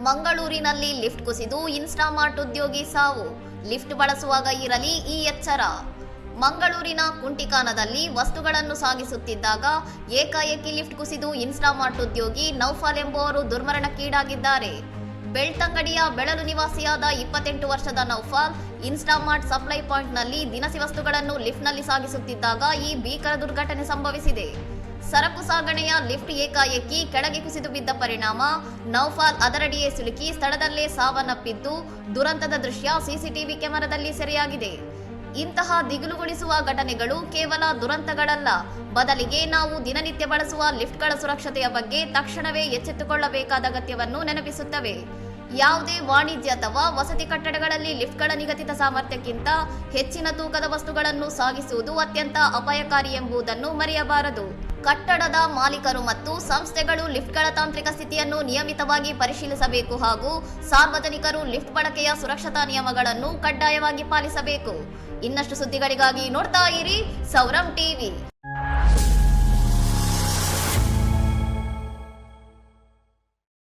ಮಂಗಳೂರಿನಲ್ಲಿ ಲಿಫ್ಟ್ ಕುಸಿದು ಇನ್ಸ್ಟಾಮಾರ್ಟ್ ಉದ್ಯೋಗಿ ಸಾವು. ಲಿಫ್ಟ್ ಬಳಸುವಾಗ ಇರಲಿ ಈ ಎಚ್ಚರ. ಮಂಗಳೂರಿನ ಕುಂಟಿಕಾನದಲ್ಲಿ ವಸ್ತುಗಳನ್ನು ಸಾಗಿಸುತ್ತಿದ್ದಾಗ ಏಕಾಏಕಿ ಲಿಫ್ಟ್ ಕುಸಿದು ಇನ್ಸ್ಟಾಮಾರ್ಟ್ ಉದ್ಯೋಗಿ ನೌಫಾಲ್ ಎಂಬುವರು ದುರ್ಮರಣಕ್ಕೀಡಾಗಿದ್ದಾರೆ. ಬೆಳ್ತಂಗಡಿಯ ಬೆಳಲು ನಿವಾಸಿಯಾದ 28 ವರ್ಷದ ನೌಫಾಲ್ ಇನ್ಸ್ಟಾಮಾರ್ಟ್ ಸಪ್ಲೈ ಪಾಯಿಂಟ್ನಲ್ಲಿ ದಿನಸಿ ವಸ್ತುಗಳನ್ನು ಲಿಫ್ಟ್ನಲ್ಲಿ ಸಾಗಿಸುತ್ತಿದ್ದಾಗ ಈ ಭೀಕರ ದುರ್ಘಟನೆ ಸಂಭವಿಸಿದೆ. ಸರಕು ಸಾಗಣೆಯ ಲಿಫ್ಟ್ ಏಕಾಏಕಿ ಕೆಳಗೆ ಕುಸಿದು ಬಿದ್ದ ಪರಿಣಾಮ ನೌಫಾಲ್ ಅದರಡಿಯೇ ಸಿಲುಕಿ ಸ್ಥಳದಲ್ಲೇ ಸಾವನ್ನಪ್ಪಿದ್ದು, ದುರಂತದ ದೃಶ್ಯ ಸಿಸಿಟಿವಿ ಕ್ಯಾಮೆರಾದಲ್ಲಿ ಸೆರೆಯಾಗಿದೆ. ಇಂತಹ ದಿಗಿಲುಗೊಳಿಸುವ ಘಟನೆಗಳು ಕೇವಲ ದುರಂತಗಳಲ್ಲ, ಬದಲಿಗೆ ನಾವು ದಿನನಿತ್ಯ ಬಳಸುವ ಲಿಫ್ಟ್ಗಳ ಸುರಕ್ಷತೆಯ ಬಗ್ಗೆ ತಕ್ಷಣವೇ ಎಚ್ಚೆತ್ತುಕೊಳ್ಳಬೇಕಾದ ಅಗತ್ಯವನ್ನು ನೆನಪಿಸುತ್ತವೆ. ಯಾವುದೇ ವಾಣಿಜ್ಯ ಅಥವಾ ವಸತಿ ಕಟ್ಟಡಗಳಲ್ಲಿ ಲಿಫ್ಟ್ಗಳ ನಿಗದಿತ ಸಾಮರ್ಥ್ಯಕ್ಕಿಂತ ಹೆಚ್ಚಿನ ತೂಕದ ವಸ್ತುಗಳನ್ನು ಸಾಗಿಸುವುದು ಅತ್ಯಂತ ಅಪಾಯಕಾರಿ ಎಂಬುದನ್ನು ಮರೆಯಬಾರದು. ಕಟ್ಟಡದ ಮಾಲೀಕರು ಮತ್ತು ಸಂಸ್ಥೆಗಳು ಲಿಫ್ಟ್ಗಳ ತಾಂತ್ರಿಕ ಸ್ಥಿತಿಯನ್ನು ನಿಯಮಿತವಾಗಿ ಪರಿಶೀಲಿಸಬೇಕು ಹಾಗೂ ಸಾರ್ವಜನಿಕರು ಲಿಫ್ಟ್ ಬಳಕೆಯ ಸುರಕ್ಷತಾ ನಿಯಮಗಳನ್ನು ಕಡ್ಡಾಯವಾಗಿ ಪಾಲಿಸಬೇಕು. ಇನ್ನಷ್ಟು ಸುದ್ದಿಗಳಿಗಾಗಿ ನೋಡ್ತಾ ಇರಿ ಸೌರಂ ಟಿವಿ.